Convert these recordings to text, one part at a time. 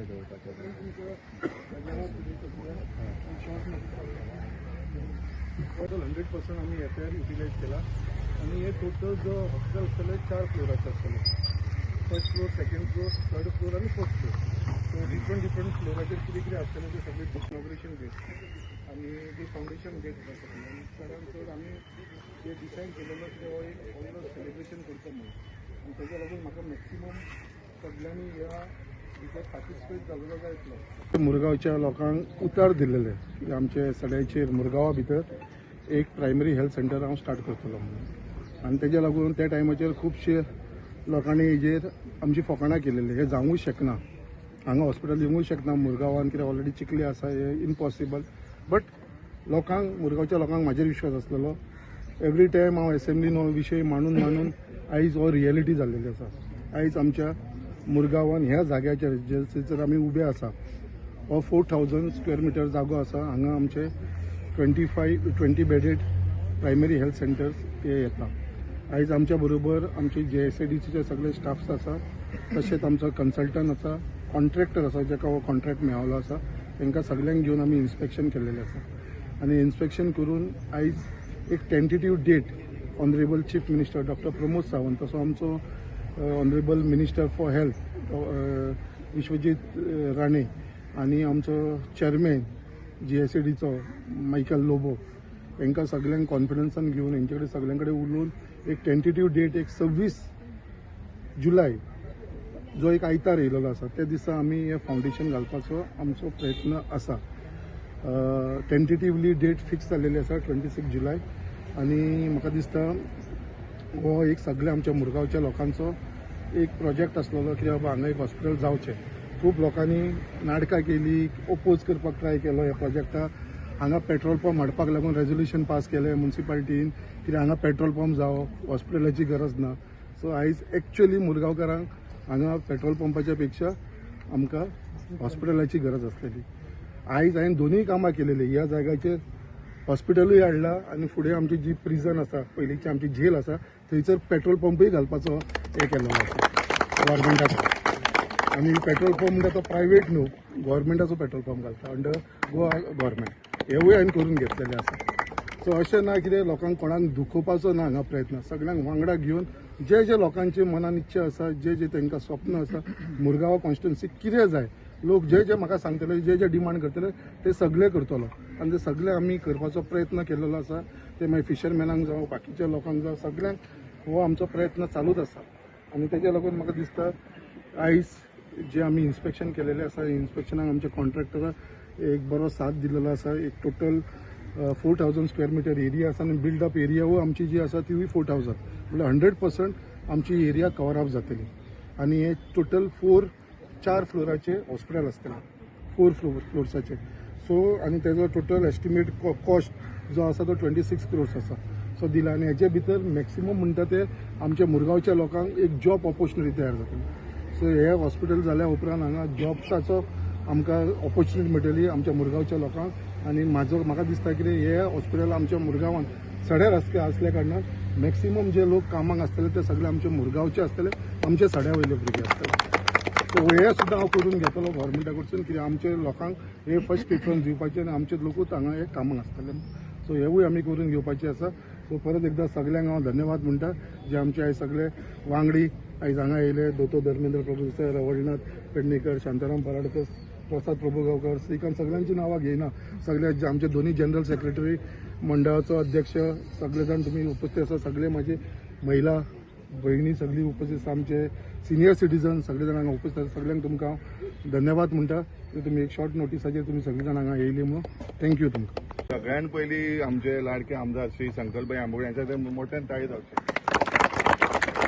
कशें दवरपाचें टोटल 100% आम्ही FAR युटिलायज केला आणि हे टोटल जो हॉस्पिटल आसतलें 4 फ्लोराचें आसतलें. First floor, second floor, third floor आणि फोर्थ फ्लोर. सो डिफरंट फ्लोराचेर कितें कितें आसतलें तें सगळें इनॉग्रेशन गेट आणि जे फाउंडेशन गेट आसा आणि चडांत चड आमी जे डिसायड केलेलो की हो एक व्हडलो सेलिब्रेशन करचो म्हणून आनी तेज्या लागून म्हाका मॅक्सिमम सगळ्यांनी ह्या हितून पार्टिसिपेट जाल्लो जाय आसलो. मुरगांवच्या लोकांक उतर दिल्लेले की आमचे सड्याचेर मुरगांवा भितर एक प्रायमरी हेल्थ सेंटर हांव स्टार्ट करतलो म्हणून आनी तेज्या लागून त्या टायमाचेर खुबशे लोकांनी हेजेर आमची फकाणां केलेली हे जावूंक शकना, हांगा हॉस्पिटल येवंकूच शकना मुरगांवान कित्याक ऑलरेडी चिखली आसा हे इम्पॉसिबल. बट लोकांक मुरगांवच्या लोकांक म्हाजेर विश्वास आसलेलो. एवरी टायम हांव एसेंब्लीन हो विशय मांडून आयज हो रियलिटी जाल्लेली आसा. आयज आमच्या मुरगांवान ह्या जाग्याचेर जर आमी उबे आसा हो 4000 स्क्वेअर मिटर जागो आसा. हांगा आमचे 20 बेडेड प्रायमरी हेल्थ सेंटर्स हे येता. आयज आमच्या बरोबर आमचे JSADCचे सगळे स्टाफ्स आसा, तशेंच आमचो कन्सल्टंट आसा, कॉन्ट्रॅक्टर आसा जाका हो कॉन्ट्रॅक्ट मेळ्ळो आसा. तांकां सगळ्यांक घेवन आमी इन्स्पेक्शन केल्लेलें आसा आनी इन्स्पेक्शन करून आयज एक tentative date honourable chief minister doctor Pramod Sawant, तसो आमचो honourable minister for health Vishwajit Rane आनी आमचो चेअरमॅन JSADचो मायकल लोबो हांकां सगळ्यांक कॉन्फिडन्सान घेवन हेंचे कडेन सगळ्यां कडेन उलोवन एक टेंटेटिव्ह डेट एक 26 जुलय जो एक आयतार येयलेलो आसा त्या दिसा आमी हे फावंडेशन घालपाचो आमचो प्रयत्न आसा. टेंटेटिव्हली डेट फिक्स जाल्लेली आसा 26 जुलय आनी म्हाका दिसता हो एक सगळ्या आमच्या मुरगांवच्या लोकांचो एक प्रोजेक्ट आसलेलो की बाबा हांगा एक हॉस्पिटल जावचें. खूब लोकांनी नाटकां केली, ओपोज करपाक ट्राय केलो ह्या प्रोजेक्टाक. हांगा पेट्रोल पंप हाडपाक लागून रेजोल्युशन पास केलें म्युनिसिपालिटीन कित्याक हांगा पेट्रोल पंप जावो, हॉस्पिटलाची गरज ना. सो आयज एक्चुअली मुरगांवकारांक हांगा पेट्रोल पंपाच्या पेक्षा आमकां हॉस्पिटलाची गरज आसलेली. आयज हांवें दोनूय कामां केलेली. ह्या जाग्याचेर हॉस्पिटलूय हाडला आनी फुडें आमची जी प्रिजन आसा, पयलींची आमची जेल आसा थंयसर पेट्रोल पंपूय घालपाचो हे केल्लो आसा गव्हर्मेंटाचो. आनी पेट्रोल पंप म्हणटा तो प्रायवेट न्हू, गव्हर्मेंटाचो पेट्रोल पंप घालता अंडर गोवा गव्हर्मेंट. हेवूय हांवें करून घेतलेलें आसा. सो अशें ना कितें लोकांक कोणाक दुखोवपाचो ना हांगा प्रयत्न. सगळ्यांक वांगडा घेवन जे लोकांचे मनान इच्छा आसा, जे तांकां स्वप्न आसा मुरगांव कॉन्स्टिट्युन्सीक कितें जाय, लोक जे म्हाका सांगतले, जे डिमांड करतले ते सगळे करतलो आनी ते सगळे आमी करपाचो प्रयत्न केल्लो आसा. ते मागीर फिशरमॅनांक जावं, बाकीच्या लोकांक जावं, सगळ्यांक हो आमचो प्रयत्न चालूच आसा. आनी तेज्या लागून म्हाका दिसता आयज जे आमी इन्स्पेक्शन केलेलें आसा, इन्स्पेक्शनाक आमच्या कॉन्ट्रॅक्टराक एक बरो साथ दिलेलो आसा. एक टोटल 4000 स्क्वेअर मिटर एरिया आसा आनी बिल्डअप एरियावूय आमची जी आसा तीवूय 4000 म्हणजे 100% आमची एरिया कवर अप जातली. आनी हे टोटल 4 फ्लोराचे हॉस्पिटल आसतलें, 4 फ्लोर्साचे. सो आनी तेजो टोटल एस्टिमेट कॉस्ट जो आसा तो 26 crores आसा. सो दिला आनी हेचे भितर मॅक्सिमम म्हणटा ते आमच्या मुरगांवच्या लोकांक एक जॉब ऑपॉर्च्युनिटी तयार जातली. सो हे हॉस्पिटल जाल्या उपरांत हांगा जॉब्साचो आमकां ऑपॉर्च्युनिटी मेळटली आमच्या मुरगांवच्या लोकांक. आनी म्हाका दिसता की हे हॉस्पिटल आमच्या मुरगांवान सड्यार असल्या कारणान मॅक्सिमम जे लोक कामाक आसतले ते सगळे आमचे मुरगांवचे आसतले, आमचे सड्या वयले भुरगे आसतले. सो हे सुद्दां हांव करून घेतलो गव्हर्मेंटा कडसून कित्याक आमच्या लोकांक हे फर्स्ट प्रिफरन्स दिवपाचें आनी आमचे लोकूच हांगा हे कामाक आसतले. सो हेवूय आमी करून घेवपाचें आसा. सो परत एकदां सगळ्यांक हांव धन्यवाद म्हणटा जे आमचे आयज सगळे वांगडी आयज हांगा येयले. दोतोर धर्मेंद्र प्रभुदेसाय, रवळनाथ पेडणेकर, शांताराम पराडकर, प्रसाद प्रभुगांवकर, श्रीकांत सगळ्यांची नांवां घेयना. सगळे आमचे दोन्ही जनरल सेक्रेटरी, मंडळाचो अध्यक्ष सगळे जाण तुमी उपस्थित आसा. सगळे माझे महिला भयणी सगळी उपस्थित आसा. आमचे सिनियर सिटीजन सगळे जाण हांगा उपस्थित आसा. सगळ्यांक तुमकां हांव धन्यवाद म्हणटा की तुमी एक शॉर्ट नोटिसाचेर तुमी सगळे जाण हांगा येयले म्हणून. थँक्यू तुमकां. सगळ्यात पयलीं आमचे लाडके आमदार श्री शंकरभाई आंबोळे यांच्या ते मोठ्यान ताळी जावचे.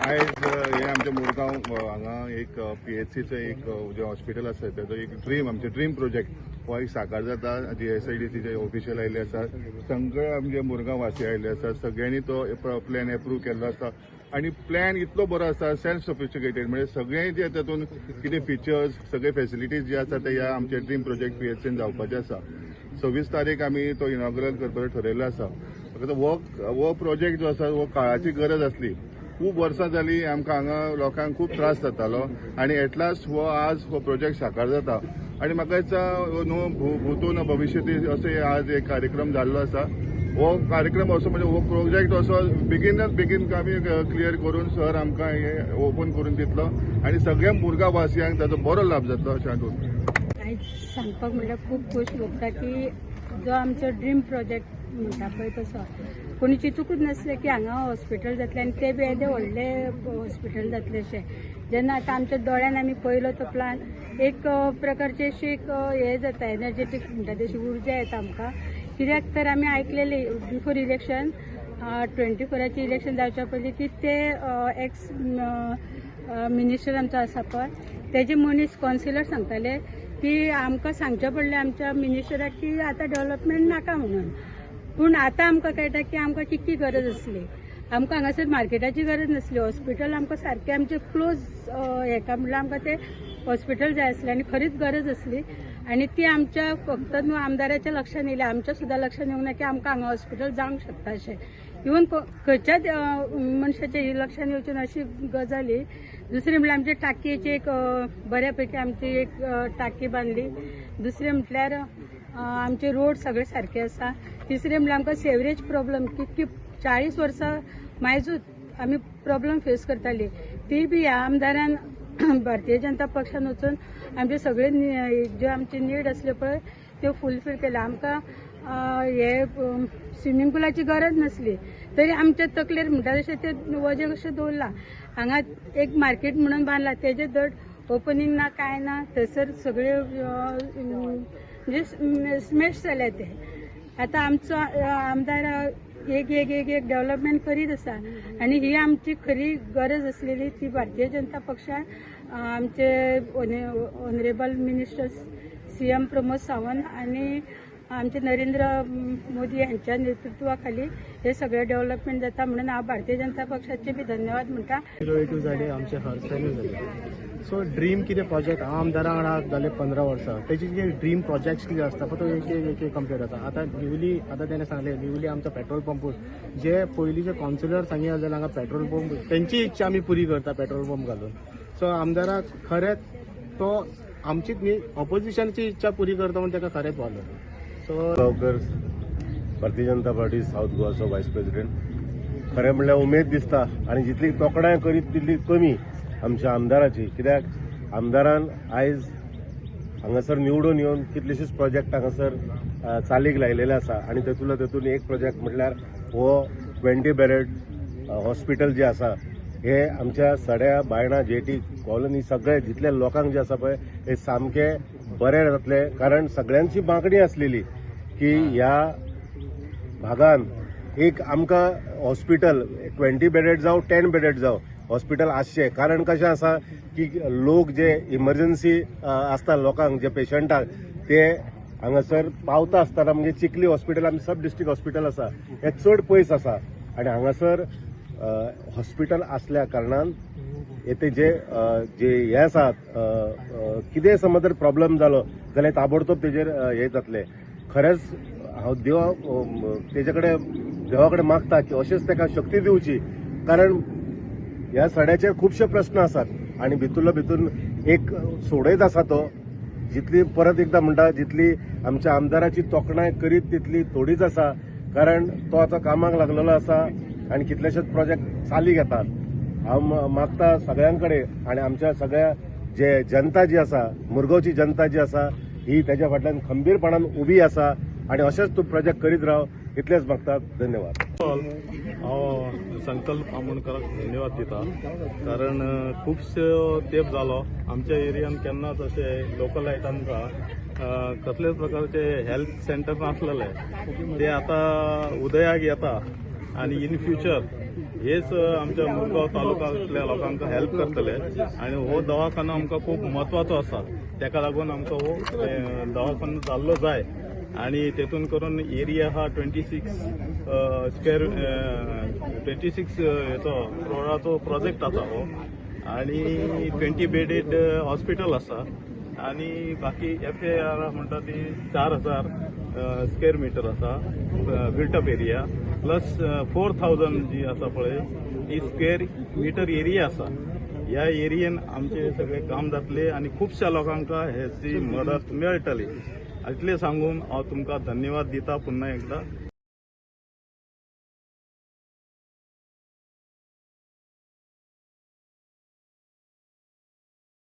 आयज हे आमचे मुरगांव हांगा एक PHCचं एक जे हॉस्पिटल आसा तेजो एक आमचे ड्रीम प्रोजेक्ट हो एक साकार जाता. JSADCचे ऑफिशियल आयिल्ले आसा, सगळे आमचे मुरगांव वासी आयिल्ले आसा. सगळ्यांनी तो प्लॅन एप्रूव्ह केल्लो आसा आनी प्लॅन इतलो बरो आसा, सेल्फ सफिस्टिकेटेड. म्हणजे सगळे जे तातूंत कितें फिचर्स, सगळे फेसिलिटीज जे आसा ते ह्या आमचे ड्रीम प्रोजेक्ट PHCन जावपाचे आसा. 26 तारीख आमी तो इनॉग्रल करपाचो ठरयल्लो आसा. हो प्रोजेक्ट जो आसा हो काळाची गरज आसली. खूब वर्सां जालीं आमकां हांगा लोकांक खूब त्रास जातालो आनी एट लास्ट हो आज हो प्रोजेक्ट साकार जाता आनी म्हाका दिसता न्हू भूतून भविष्यती असो आज एक कार्यक्रम जाल्लो आसा हो कार्यक्रम असो म्हणजे हो प्रोजेक्ट असो बेगीन आमी क्लियर करून सर आमकां हे ओपन करून दितलो आनी सगळ्या मुरगांव वासियांक ताचो बरो लाभ जातलो अशें हांव दोन आयज सांगपाक म्हणल्यार खूब खोश भोगता की जो आमचो ड्रीम प्रोजेक्ट म्हणटा पळय तसो कोणी चिंतूकूच नासलें की हांगा हॉस्पिटल जातलें आनी तें बी येदें व्हडलें हॉस्पिटल जातलें अशें जेन्ना आतां आमच्या दोळ्यान आमी पळयलो तो प्लान एक प्रकारची अशी एक हें जाता एनर्जेटीक म्हणटा तशी उर्जा येता आमकां कित्याक तर आमी आयकलेली बिफोर इलेक्शन 24चे इलेक्शन जावच्या पयलीं की ते एक्स मिनिस्टर आमचो आसा पळय तेजे मनीस कावन्सिलर सांगताले की आमकां सांगचें पडलें आमच्या मिनिस्टराक की आतां डेव्हलपमेंट नाका म्हणून पूण आतां आमकां कळटा की आमकां कितली गरज आसली आमकां हांगासर मार्केटाची गरज नासली हॉस्पिटल आमकां सारकें आमचें क्लोज हेका म्हणल्यार आमकां तें हॉस्पिटल जाय आसलें आनी खरीच गरज आसली आनी ती आमच्या फक्त न्हू आमदाराच्या लक्षान येयल्या आमच्या सुद्दां लक्षान येवंक ना की आमकां हांगा हॉस्पिटल जावंक शकता अशें इवन खंयच्याच मनशाच्या ही लक्षान येवचें ना अशी गजाली दुसरें म्हणल्यार आमच्या टाकयेची एक बऱ्या पैकी आमची एक टाकी बांदली दुसरें म्हटल्यार आमचे रोड सगळे सारखे आसा तिसरें म्हळ्यार आमकां सेवरेज प्रॉब्लम कितकी 40 वर्सां मायजूच आमी प्रॉब्लम फेस करताली ती बी ह्या आमदारान भारतीय जनता पक्षान वचून आमचे सगळे ज्यो आमची नीड आसल्यो पळय त्यो फुलफील केल्या आमकां हे स्विमींग पुलाची गरज नासली तरी आमच्या तकलेर म्हणटा तशें तें वजें कशें दवरलां हांगा एक मार्केट म्हणून बांदलां तेजें धड ओपनिंग ना कांय ना थंयसर सगळे म्हणजे स्मॅश जाले ते आतां आमचो आमदार एक डेव्हलपमेंट करीत आसा आनी ही आमची खरी गरज आसलेली ती भारतीय जनता पक्षान आमचे honourable minister CM Pramod Sawant आनी आमचे नरेंद्र मोदी यांच्या नेतृत्वाखाली हे सगळे डेव्हलपमेंट जाता म्हणून हांव भारतीय जनता पक्षाचे बी धन्यवाद म्हणटा इनोवेटीव जाले आमचे हरसाली जाले सो ड्रीम कितें प्रोजेक्ट हांव आमदारा वांगडा जाले 15 वर्सां तेजी कितें ड्रीम प्रोजेक्ट्स कितें आसता पळय तो एक कंप्लीट जाता आतां न्यूली आतां तेणें सांगलें न्यूली आमचो पेट्रोल पंपूच जे पयलींचे कावन्सिलर सांगी जाल्यार हांगा पेट्रोल पंप तेंची इच्छा आमी पुरी करता पेट्रोल पंप घालून सो आमदाराक खरेंच तो आमचीच न्ही ऑपोजिशनची इच्छा पुरी करता म्हणून ताका खरेंच वालो so Gaonkar Bharatiya Janata party south गोवाचो vice president खरें म्हणल्यार उमेद दिसता आनी जितली तोखणाय करीत तितली कमी आमच्या आमदाराची कित्याक आमदारान आयज हांगासर निवडून येवन कितलेशेच प्रोजेक्ट हांगासर चालीक लायलेले आसा आनी तेतून एक प्रोजेक्ट म्हटल्यार हो 20 बेडेड हॉस्पिटल जे आसा हे आमच्या सड्या बायणा जेटी कॉलनी सगळे जितले लोकांक जे आसा पळय हे सामके बरे जातले कारण सगळ्यांची मागणी आसलेली की ह्या भागान एक आमकां हॉस्पिटल 20 बेडेड जावं 10 बेडेड जावं हॉस्पिटल आसचें कारण कशें आसा की लोक जे इमर्जन्सी आसता लोकांक जे पेशंटाक ते हांगासर पावता आसतना म्हणजे चिखली हॉस्पिटल आमी सब डिस्ट्रिक्ट हॉस्पिटल आसा हे चड पयस आसा आनी हांगासर हॉस्पिटल असल्या कारणान येते जे हे आसात कितें समज जर प्रॉब्लेम जालो जाल्यार ताबडतोब तेजेर हे जातले खरेंच हांव तेजे कडेन देवा कडेन मागता की अशेंच ताका शक्ती दिवची कारण ह्या सड्याचेर खुबशे प्रश्न आसात आनी भितून एक सोडयत आसा तो जितली परत एकदां म्हणटा जितली आमच्या आमदाराची तोखणाय करीत तितली थोडीच आसा कारण तो आतां कामाक लागलेलो आसा आनी कितलेशेच प्रोजेक्ट चालीक येतात हांव मागता सगळ्यां कडेन आनी आमच्या सगळ्या जे जनता जी आसा मुरगांवची जनता जी आसा ही तेज्या फाटल्यान खंबीरपणान उबी आसा आनी अशेंच तूं प्रोजेक्ट करीत राव इतलेंच मागता धन्यवाद हांव संकल्प आमोणकराक धन्यवाद दिता कारण खुबसो तेंप जालो आमच्या एरियान केन्नाच अशें लोकल लायट आमकां कसलेच प्रकारचे हेल्थ सेंटर नासलेले ते आतां उदयाक येता आनी इन फ्युचर हेच आमच्या मुरगांव तालुक्यांतल्या लोकांक हेल्प करतले आनी हो दवाखानो आमकां खूब म्हत्वाचो आसा तेका लागून आमकां हो दवाखानो जाल्लो जाय आनी तेतून करून एरिया हा 26 हेचो करोडाचो प्रोजेक्ट आसा हो आनी 20 बेडेड हॉस्पिटल आसा आनी बाकी FAR म्हणटा ती 4000 स्क्वेअर मिटर आसा बिल्टअप एरिया प्लस 4000 जी आसा पळय ती स्क्वेअर मिटर एरिया आसा. ह्या एरियेन आमचे सगळे काम जातले आनी खुबश्या लोकांक हेची मदत मेळटली. इतलें सांगून हांव तुमकां धन्यवाद दिता पुन्हा एकदा.